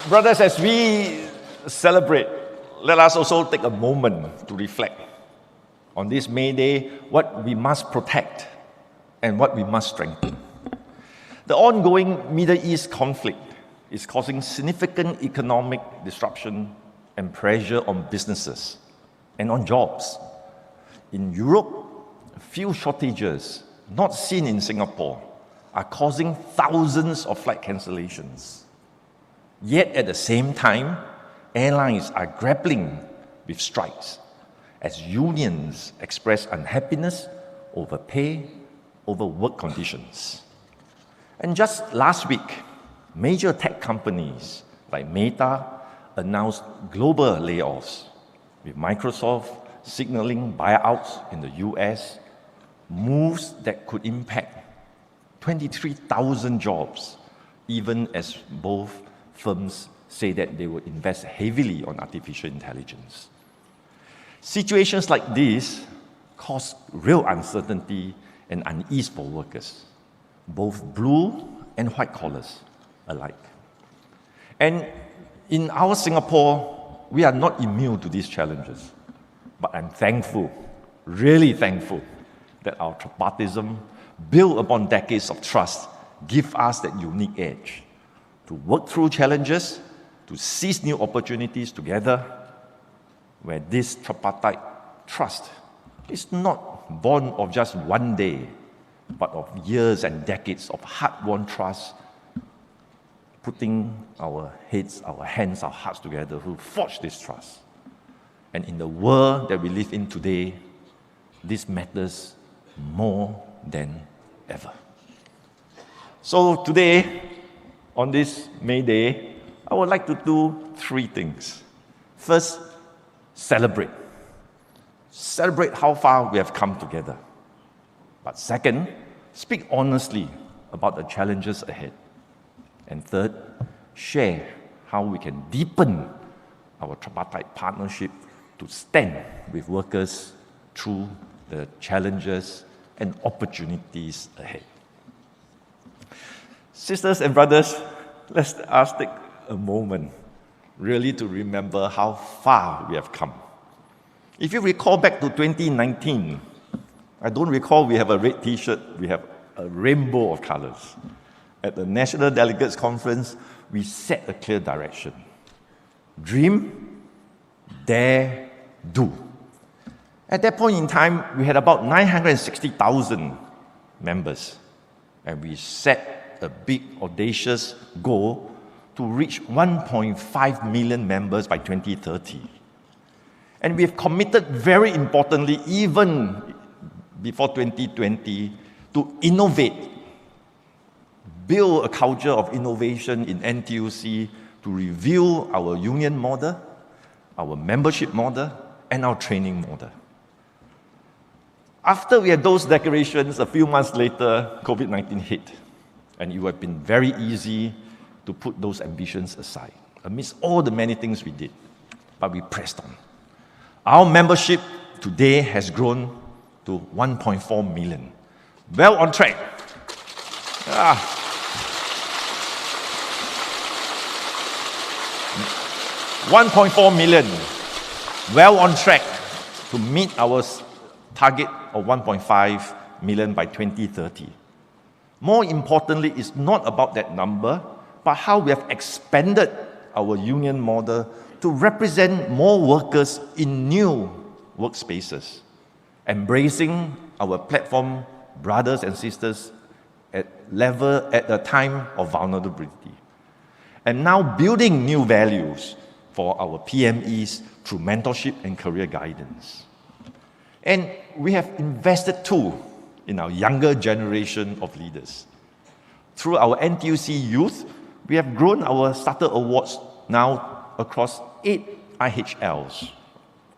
Brothers, as we celebrate, let us also take a moment to reflect on this May Day, what we must protect and what we must strengthen. The ongoing Middle East conflict is causing significant economic disruption and pressure on businesses and on jobs. In Europe, fuel shortages, not seen in Singapore, are causing thousands of flight cancellations. Yet at the same time, airlines are grappling with strikes as unions express unhappiness over pay, over work conditions. And just last week, major tech companies like Meta announced global layoffs, with Microsoft signaling buyouts in the US, moves that could impact 23,000 jobs, even as both firms say that they will invest heavily on artificial intelligence. Situations like this cause real uncertainty and unease for workers, both blue and white collars alike. And in our Singapore, we are not immune to these challenges. But I'm thankful, really thankful, that our tripartism, built upon decades of trust, give us that unique edge to work through challenges, to seize new opportunities together, where this tripartite trust is not born of just one day, but of years and decades of hard-won trust, putting our heads, our hands, our hearts together to forge this trust. And in the world that we live in today, this matters more than ever. So today, on this May Day, I would like to do three things. First, celebrate. Celebrate how far we have come together. But second, speak honestly about the challenges ahead. And third, share how we can deepen our tripartite partnership to stand with workers through the challenges and opportunities ahead. Sisters and brothers, let us take a moment really to remember how far we have come. If you recall back to 2019, I don't recall we have a red t-shirt, we have a rainbow of colors. At the National Delegates Conference, we set a clear direction. Dream, dare, do. At that point in time, we had about 960,000 members, and we set a big, audacious goal to reach 1.5 million members by 2030. And we have committed, very importantly, even before 2020, to innovate, build a culture of innovation in NTUC to review our union model, our membership model, and our training model. After we had those declarations, a few months later, COVID-19 hit. And it would have been very easy to put those ambitions aside, amidst all the many things we did. But we pressed on. Our membership today has grown to 1.4 million. Well on track. 1.4 million. Well on track to meet our target of 1.5 million by 2030. More importantly, it's not about that number, but how we have expanded our union model to represent more workers in new workspaces, embracing our platform brothers and sisters at the time of vulnerability, and now building new values for our PMEs through mentorship and career guidance. And we have invested too in our younger generation of leaders. Through our NTUC Youth, we have grown our Starter Awards now across 8 IHLs,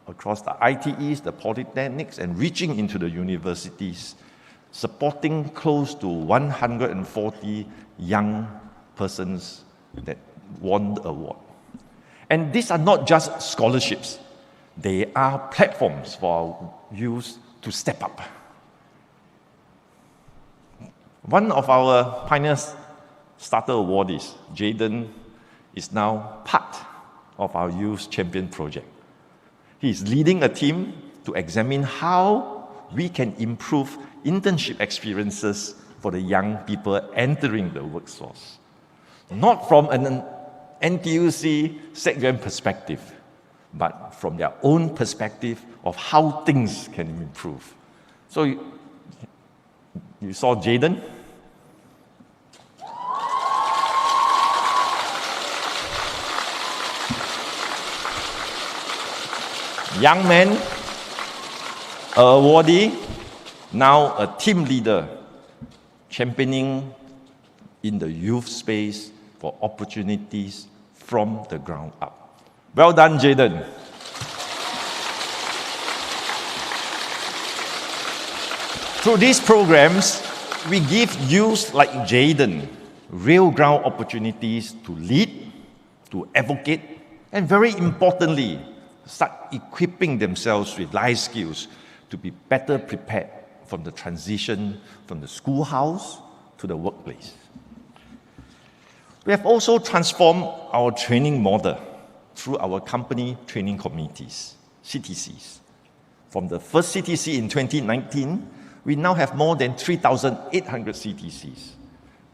across the ITEs, the polytechnics, and reaching into the universities, supporting close to 140 young persons that won the award. And these are not just scholarships. They are platforms for our youth to step up. One of our Pioneer Starter awardees, Jaden, is now part of our Youth Champion project. He is leading a team to examine how we can improve internship experiences for the young people entering the workforce. Not from an NTUC SecGen perspective, but from their own perspective of how things can improve. So you saw Jaden. Young man, awardee, now a team leader, championing in the youth space for opportunities from the ground up. Well done, Jaden. Through these programs, we give youth like Jaden real ground opportunities to lead, to advocate, and very importantly, start equipping themselves with life skills to be better prepared from the transition from the schoolhouse to the workplace. We have also transformed our training model through our company training committees, CTCs. From the first CTC in 2019, we now have more than 3,800 CTCs,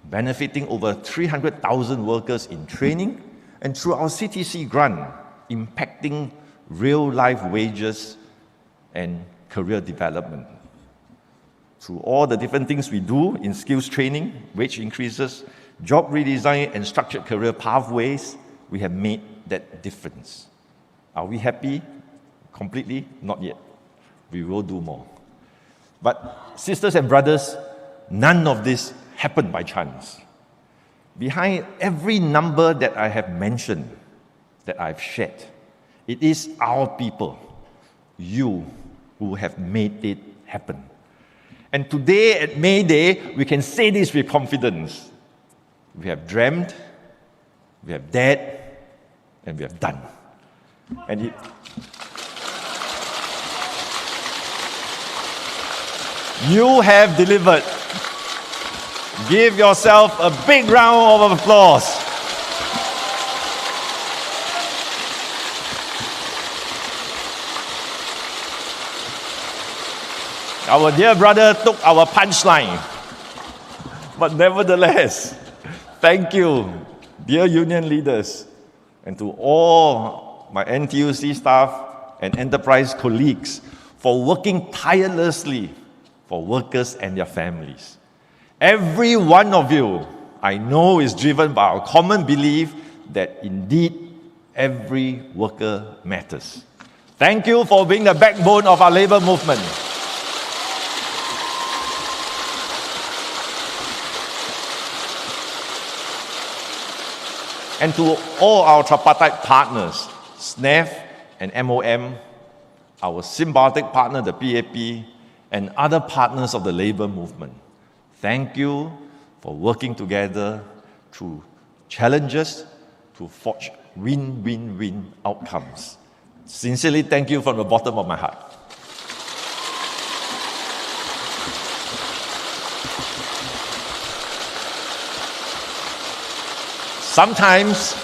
benefiting over 300,000 workers in training, and through our CTC grant, impacting real-life wages and career development. Through all the different things we do in skills training, wage increases, job redesign, and structured career pathways, we have made that difference. Are we happy? Completely? Not yet. We will do more. But sisters and brothers, none of this happened by chance. Behind every number that I have mentioned, that I've shared, it is our people, you, who have made it happen. And today at May Day, we can say this with confidence. We have dreamt, we have dared, and we have done. And you have delivered. Give yourself a big round of applause. Our dear brother took our punchline. But nevertheless, thank you, dear union leaders, and to all my NTUC staff and enterprise colleagues for working tirelessly for workers and their families. Every one of you, I know, is driven by our common belief that indeed every worker matters. Thank you for being the backbone of our labor movement. And to all our tripartite partners, SNEF and MOM, our symbiotic partner, the PAP, and other partners of the labor movement, thank you for working together through challenges to forge win-win-win outcomes. Sincerely, thank you from the bottom of my heart. Sometimes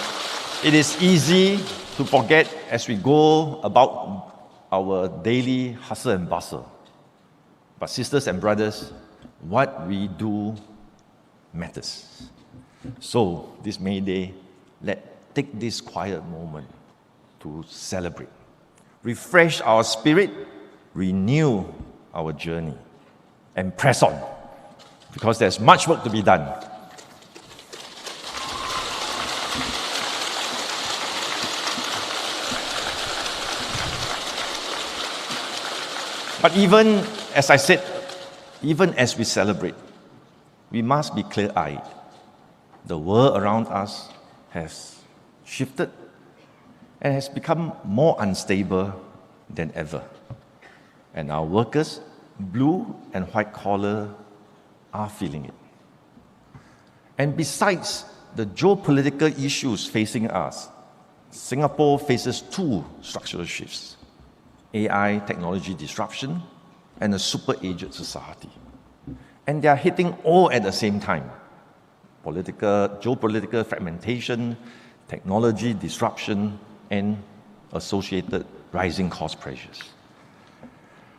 it is easy to forget as we go about our daily hustle and bustle. But sisters and brothers, what we do matters. So this May Day, let's take this quiet moment to celebrate, refresh our spirit, renew our journey, and press on, because there's much work to be done. But even, as I said, even as we celebrate, we must be clear-eyed. The world around us has shifted and has become more unstable than ever. And our workers, blue and white collar, are feeling it. And besides the geopolitical issues facing us, Singapore faces two structural shifts: AI technology disruption and a super-aged society. And they are hitting all at the same time. Geopolitical fragmentation, technology disruption, and associated rising cost pressures.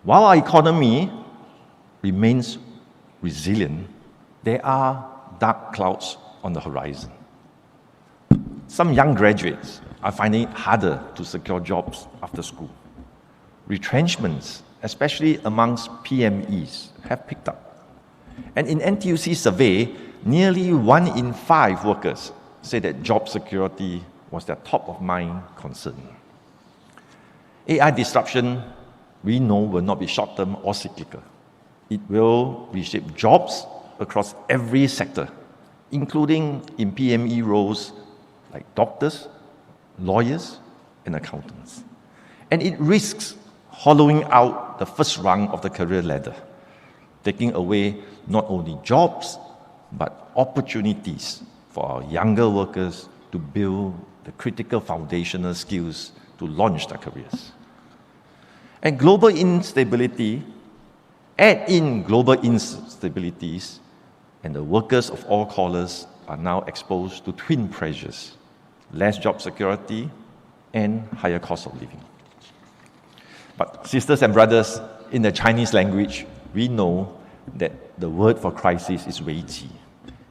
While our economy remains resilient, there are dark clouds on the horizon. Some young graduates are finding it harder to secure jobs after school. Retrenchments, especially amongst PMEs, have picked up. And in NTUC survey, nearly 1 in 5 workers say that job security was their top of mind concern. AI disruption, we know, will not be short-term or cyclical. It will reshape jobs across every sector, including in PME roles like doctors, lawyers, and accountants. And it risks hollowing out the first rung of the career ladder, taking away not only jobs, but opportunities for our younger workers to build the critical foundational skills to launch their careers. And global instability, add in global instabilities, and the workers of all colors are now exposed to twin pressures: less job security and higher cost of living. But sisters and brothers, in the Chinese language, we know that the word for crisis is 危机,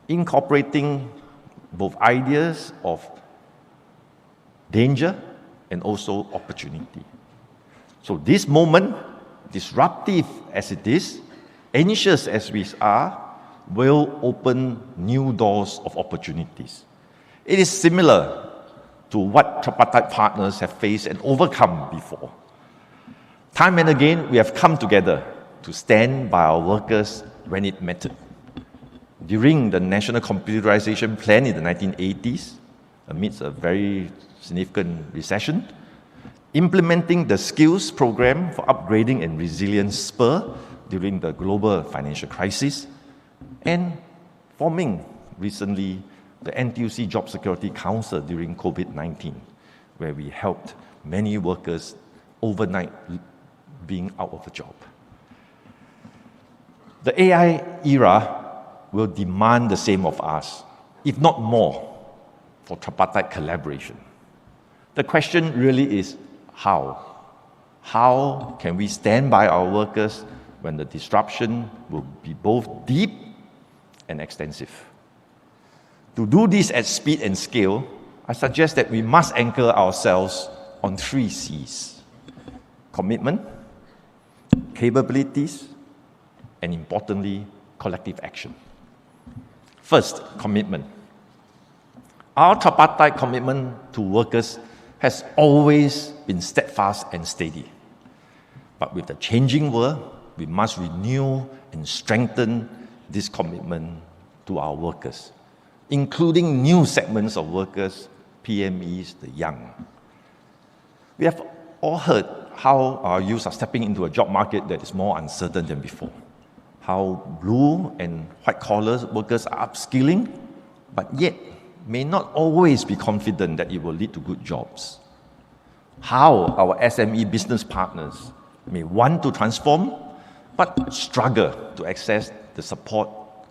incorporating both ideas of danger and also opportunity. So this moment, disruptive as it is, anxious as we are, will open new doors of opportunities. It is similar to what Tripartite partners have faced and overcome before. Time and again, we have come together to stand by our workers when it mattered. During the National Computerization Plan in the 1980s, amidst a very significant recession, implementing the skills program for upgrading and resilience spur during the global financial crisis, and forming recently the NTUC Job Security Council during COVID-19, where we helped many workers overnight being out of a job. The AI era will demand the same of us, if not more, for tripartite collaboration. The question really is how? How can we stand by our workers when the disruption will be both deep and extensive? To do this at speed and scale, I suggest that we must anchor ourselves on 3 C's: commitment, capabilities, and importantly, collective action. First, commitment. Our tripartite commitment to workers has always been steadfast and steady. But with the changing world, we must renew and strengthen this commitment to our workers, including new segments of workers, PMEs, the young. We have all heard how our youth are stepping into a job market that is more uncertain than before, how blue and white-collar workers are upskilling, but yet may not always be confident that it will lead to good jobs. How our SME business partners may want to transform, but struggle to access the support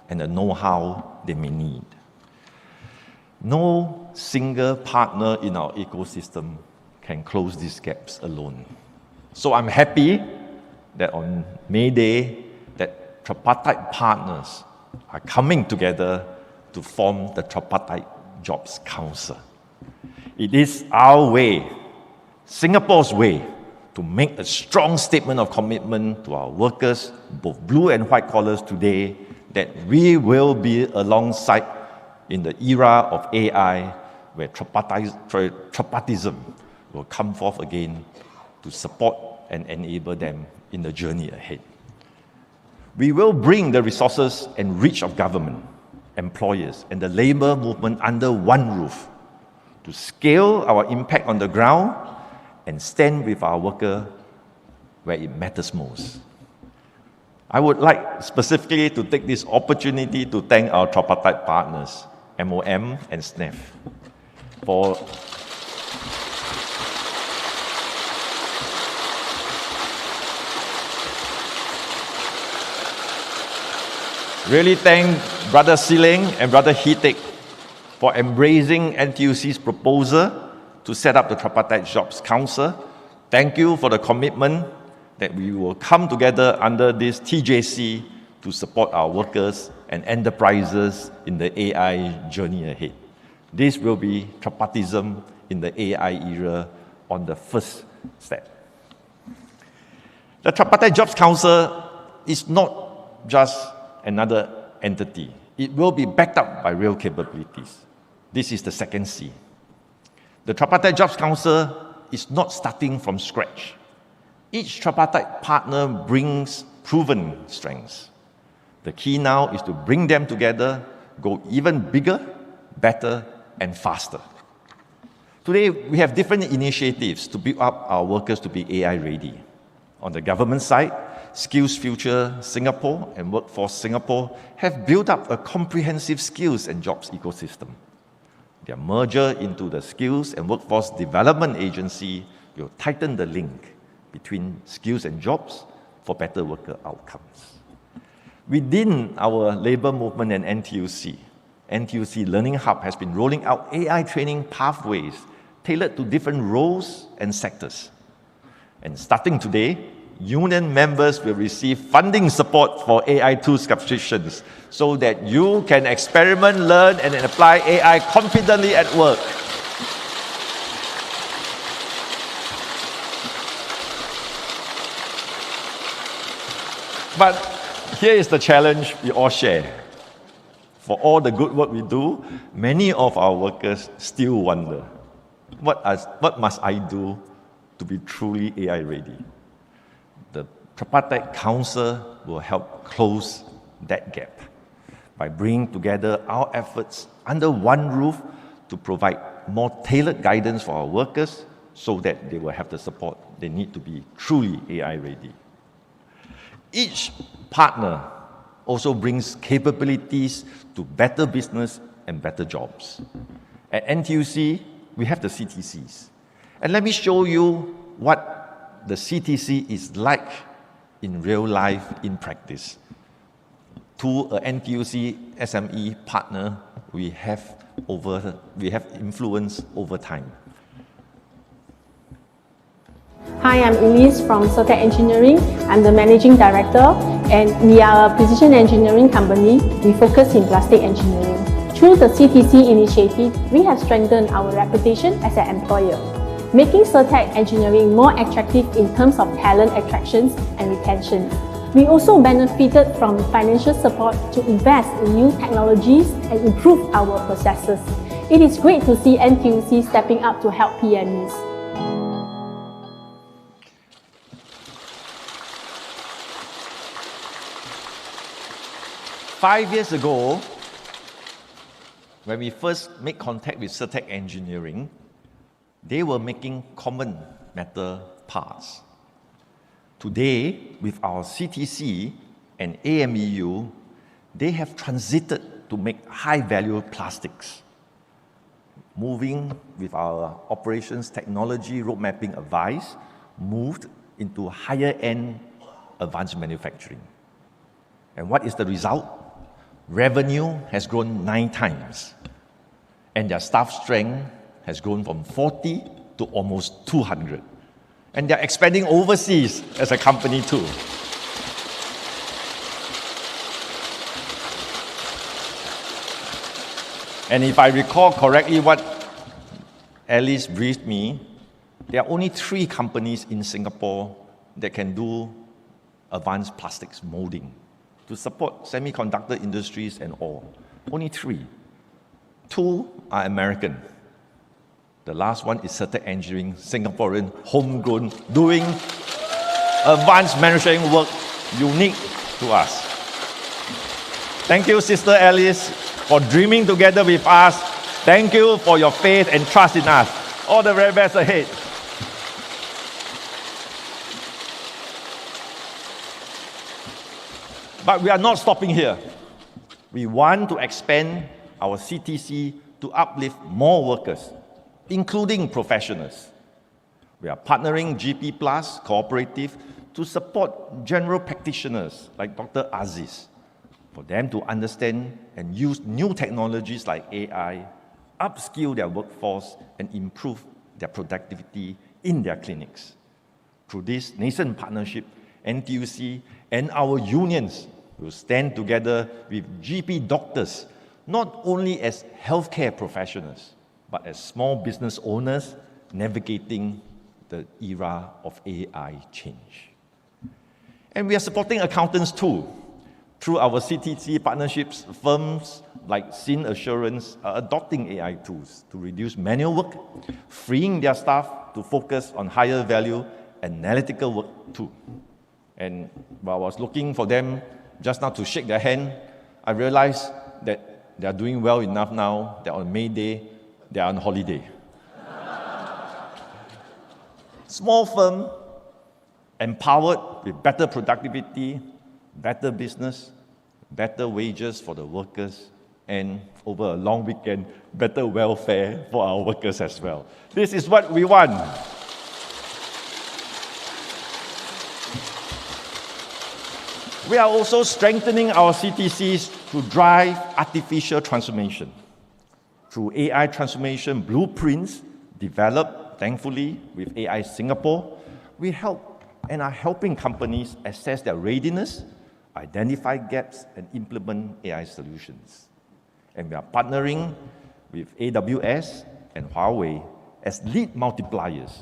and the know-how they may need. No single partner in our ecosystem can close these gaps alone. So I'm happy that on May Day, that tripartite partners are coming together to form the Tripartite Jobs Council. It is our way, Singapore's way, to make a strong statement of commitment to our workers, both blue and white collars today, that we will be alongside in the era of AI, where tripartism will come forth again to support and enable them in the journey ahead. We will bring the resources and reach of government, employers, and the labor movement under one roof to scale our impact on the ground and stand with our worker where it matters most. I would like specifically to take this opportunity to thank our tripartite partners, MOM and SNEF, for really thank Brother Siling and Brother Hitek for embracing NTUC's proposal to set up the Tripartite Jobs Council. Thank you for the commitment that we will come together under this TJC to support our workers and enterprises in the AI journey ahead. This will be tripartism in the AI era on the first step. The Tripartite Jobs Council is not just another entity. It will be backed up by real capabilities. This is the second C. The Tripartite Jobs Council is not starting from scratch. Each tripartite partner brings proven strengths. The key now is to bring them together, go even bigger, better, and faster. Today, we have different initiatives to build up our workers to be AI ready. On the government side, Skills Future Singapore and Workforce Singapore have built up a comprehensive skills and jobs ecosystem. Their merger into the Skills and Workforce Development Agency will tighten the link between skills and jobs for better worker outcomes. Within our labor movement and NTUC, NTUC Learning Hub has been rolling out AI training pathways tailored to different roles and sectors. And starting today, union members will receive funding support for AI tool subscriptions so that you can experiment, learn, and apply AI confidently at work. But here is the challenge we all share. For all the good work we do, many of our workers still wonder, what must I do to be truly AI ready? The Tripartite Council will help close that gap by bringing together our efforts under one roof to provide more tailored guidance for our workers so that they will have the support they need to be truly AI ready. Each partner also brings capabilities to better business and better jobs. At NTUC, we have the CTCs. And let me show you what the CTC is like in real life, in practice. To a NTUC SME partner, we have influence over time. Hi, I'm Elise from Sotec Engineering. I'm the Managing Director, and we are a precision engineering company. We focus in plastic engineering. Through the CTC initiative, we have strengthened our reputation as an employer, making Sotec Engineering more attractive in terms of talent attractions and retention. We also benefited from financial support to invest in new technologies and improve our processes. It is great to see NTUC stepping up to help PMEs. Five years ago, when we first made contact with Sotec Engineering, they were making common metal parts. Today, with our CTC and AMEU, they have transited to make high-value plastics. Moving with our operations technology road mapping advice, moved into higher-end advanced manufacturing. And what is the result? Revenue has grown 9 times, and their staff strength has grown from 40 to almost 200. And they're expanding overseas as a company too. And if I recall correctly what Alice briefed me, there are only 3 companies in Singapore that can do advanced plastics molding to support semiconductor industries and all. Only 3. 2 are American. The last one is Sotec Engineering, Singaporean, homegrown, doing advanced manufacturing work unique to us. Thank you, Sister Alice, for dreaming together with us. Thank you for your faith and trust in us. All the very best ahead. But we are not stopping here. We want to expand our CTC to uplift more workers, including professionals. We are partnering GP Plus Cooperative to support general practitioners like Dr. Aziz, for them to understand and use new technologies like AI upskill their workforce, and improve their productivity in their clinics. Through this nascent partnership, NTUC and our unions will stand together with GP doctors, not only as healthcare professionals, but as small business owners navigating the era of AI change. And we are supporting accountants too. Through our CTC partnerships, firms like Sin Assurance are adopting AI tools to reduce manual work, freeing their staff to focus on higher value analytical work too. And while I was looking for them just now to shake their hand, I realized that they are doing well enough now that on May Day, they are on holiday. Small firm, empowered with better productivity, better business, better wages for the workers, and over a long weekend, better welfare for our workers as well. This is what we want. We are also strengthening our CTCs to drive artificial transformation. Through AI transformation blueprints developed, thankfully, with AI Singapore, we help and are helping companies assess their readiness, identify gaps, and implement AI solutions. And we are partnering with AWS and Huawei as lead multipliers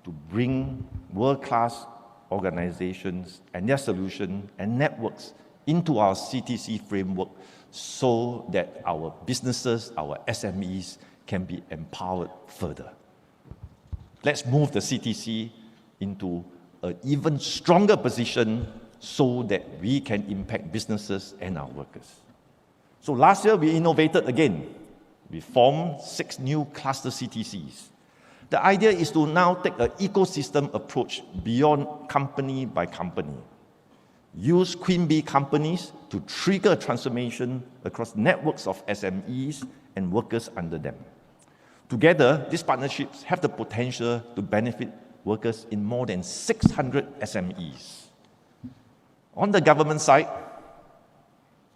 to bring world-class organizations and their solutions and networks into our CTC framework so that our businesses, our SMEs, can be empowered further. Let's move the CTC into an even stronger position so that we can impact businesses and our workers. So last year, we innovated again. We formed 6 new cluster CTCs. The idea is to now take an ecosystem approach beyond company by company. Use Queen Bee companies to trigger transformation across networks of SMEs and workers under them. Together, these partnerships have the potential to benefit workers in more than 600 SMEs. On the government side,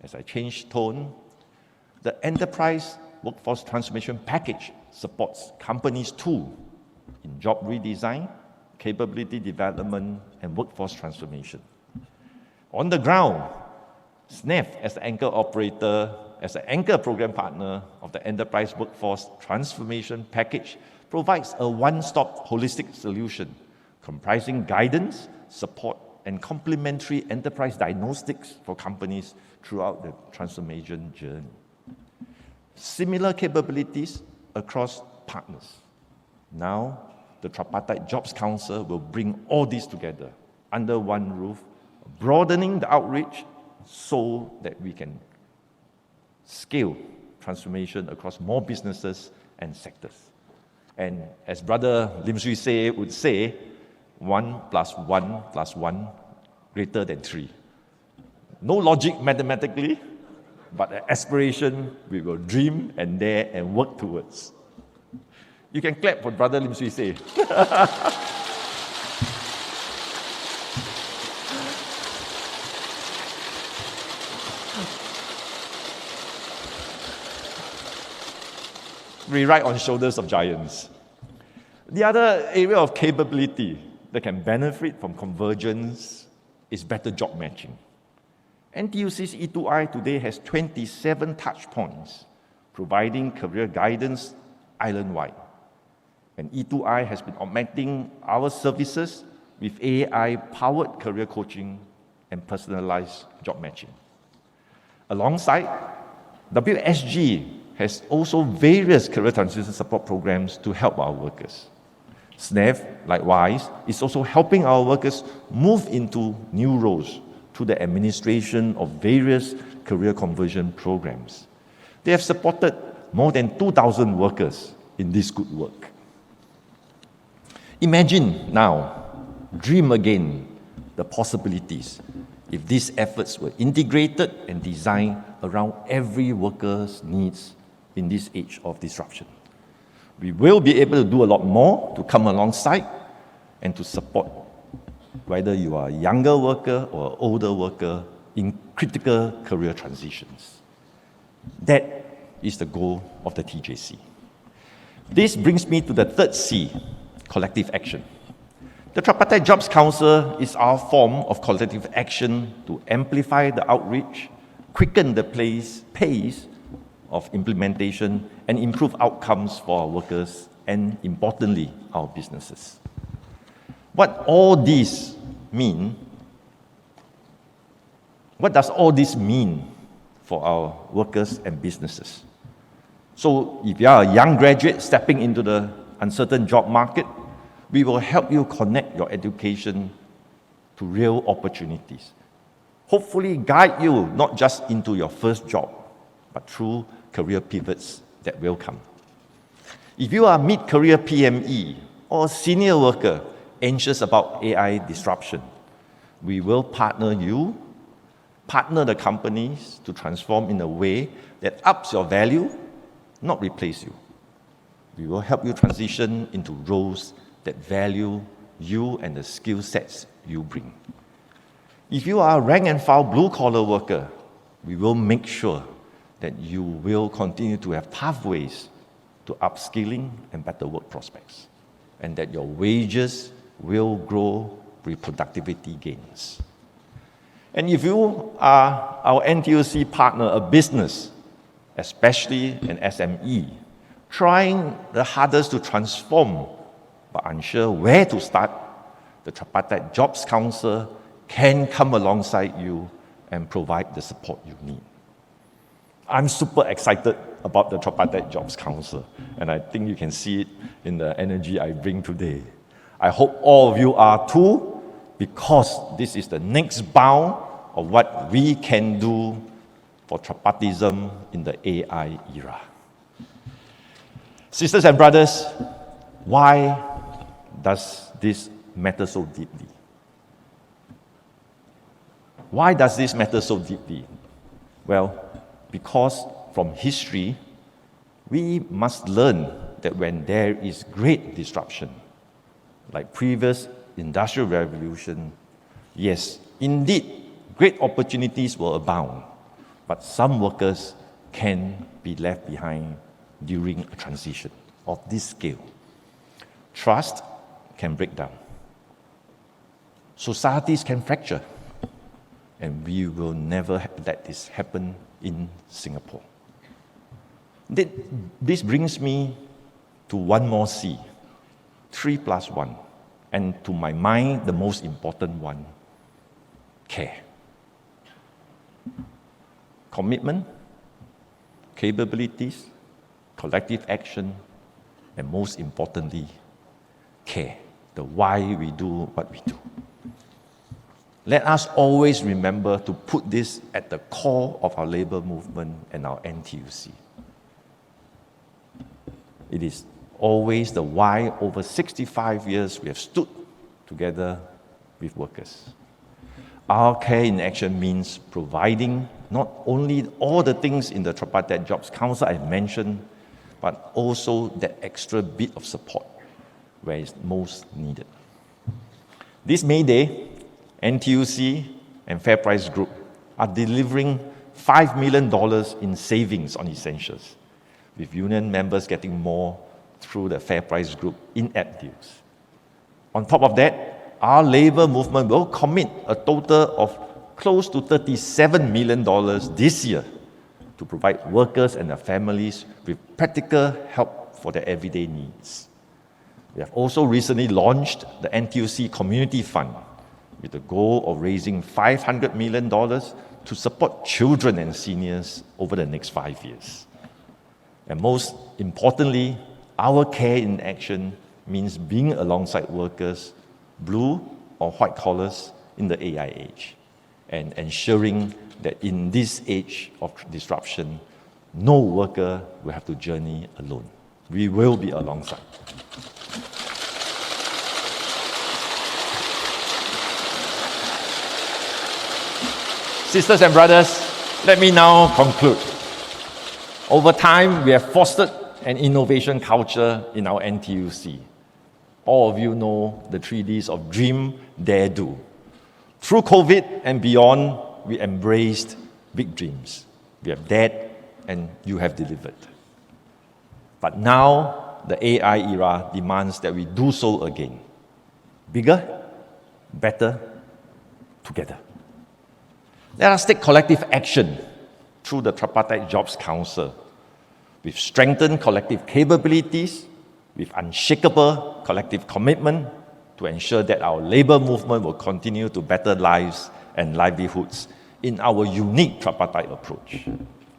as I change tone, the Enterprise Workforce Transformation Package supports companies too in job redesign, capability development, and workforce transformation. On the ground, SNEF, as the anchor operator, as an anchor program partner of the Enterprise Workforce Transformation Package, provides a one-stop holistic solution comprising guidance, support, and complementary enterprise diagnostics for companies throughout the transformation journey. Similar capabilities across partners. Now, the Tripartite Jobs Council will bring all these together under one roof, broadening the outreach so that we can scale transformation across more businesses and sectors. And as Brother Lim Swee Say would say, 1 + 1 + 1 greater than 3. No logic mathematically, but an aspiration we will dream and dare and work towards. You can clap for Brother Lim Swee Say. We ride on shoulders of giants. The other area of capability that can benefit from convergence is better job matching. NTUC's E2I today has 27 touch points, providing career guidance island-wide. And E2I has been augmenting our services with AI-powered career coaching and personalized job matching. Alongside, WSG has also various career transition support programs to help our workers. SNEF, likewise, is also helping our workers move into new roles through the administration of various career conversion programs. They have supported more than 2,000 workers in this good work. Imagine now, dream again, the possibilities if these efforts were integrated and designed around every worker's needs in this age of disruption. We will be able to do a lot more to come alongside and to support whether you are a younger worker or an older worker in critical career transitions. That is the goal of the TJC. This brings me to the third C, collective action. The Tripartite Jobs Council is our form of collective action to amplify the outreach, quicken the pace of implementation, and improve outcomes for our workers and, importantly, our businesses. What does all this mean for our workers and businesses? So if you are a young graduate stepping into the uncertain job market, we will help you connect your education to real opportunities. Hopefully guide you not just into your first job, but through career pivots that will come. If you are a mid-career PME or a senior worker anxious about AI disruption, we will partner the companies to transform in a way that ups your value, not replace you. We will help you transition into roles that value you and the skill sets you bring. If you are a rank and file blue-collar worker, we will make sure that you will continue to have pathways to upskilling and better work prospects, and that your wages will grow with productivity gains. And if you are our NTUC partner, a business, especially an SME, trying the hardest to transform but unsure where to start, the Tripartite Jobs Council can come alongside you and provide the support you need. I'm super excited about the Tripartite Jobs Council, and I think you can see it in the energy I bring today. I hope all of you are too, because this is the next bound of what we can do for tripartism in the AI era. Sisters and brothers, why does this matter so deeply? Why does this matter so deeply? Well, because from history, we must learn that when there is great disruption, like previous industrial revolution, yes, indeed, great opportunities will abound, but some workers can be left behind during a transition of this scale. Trust can break down. Societies can fracture. And we will never let this happen in Singapore. This brings me to one more C, 3+1, and to my mind, the most important one, care. Commitment, capabilities, collective action, and most importantly, care, the why we do what we do. Let us always remember to put this at the core of our labor movement and our NTUC. It is always the why. Over 65 years we have stood together with workers. Our care in action means providing not only all the things in the Tripartite Jobs Council I mentioned, but also that extra bit of support where it's most needed. This May Day, NTUC and FairPrice Group are delivering $5 million in savings on essentials, with union members getting more through the FairPrice Group in-app deals. On top of that, our labor movement will commit a total of close to $37 million this year to provide workers and their families with practical help for their everyday needs. We have also recently launched the NTUC Community Fund with the goal of raising $500 million to support children and seniors over the next 5 years. And most importantly, our care in action means being alongside workers, blue or white collars, in the AI age, and ensuring that in this age of disruption, no worker will have to journey alone. We will be alongside. Sisters and brothers, let me now conclude. Over time, we have fostered an innovation culture in our NTUC. All of you know the 3 Ds of dream, dare, do. Through COVID and beyond, we embraced big dreams. We have dared and you have delivered. But now, the AI era demands that we do so again. Bigger, better, together. Let us take collective action through the Tripartite Jobs Council with strengthened collective capabilities, with unshakable collective commitment to ensure that our labour movement will continue to better lives and livelihoods in our unique tripartite approach.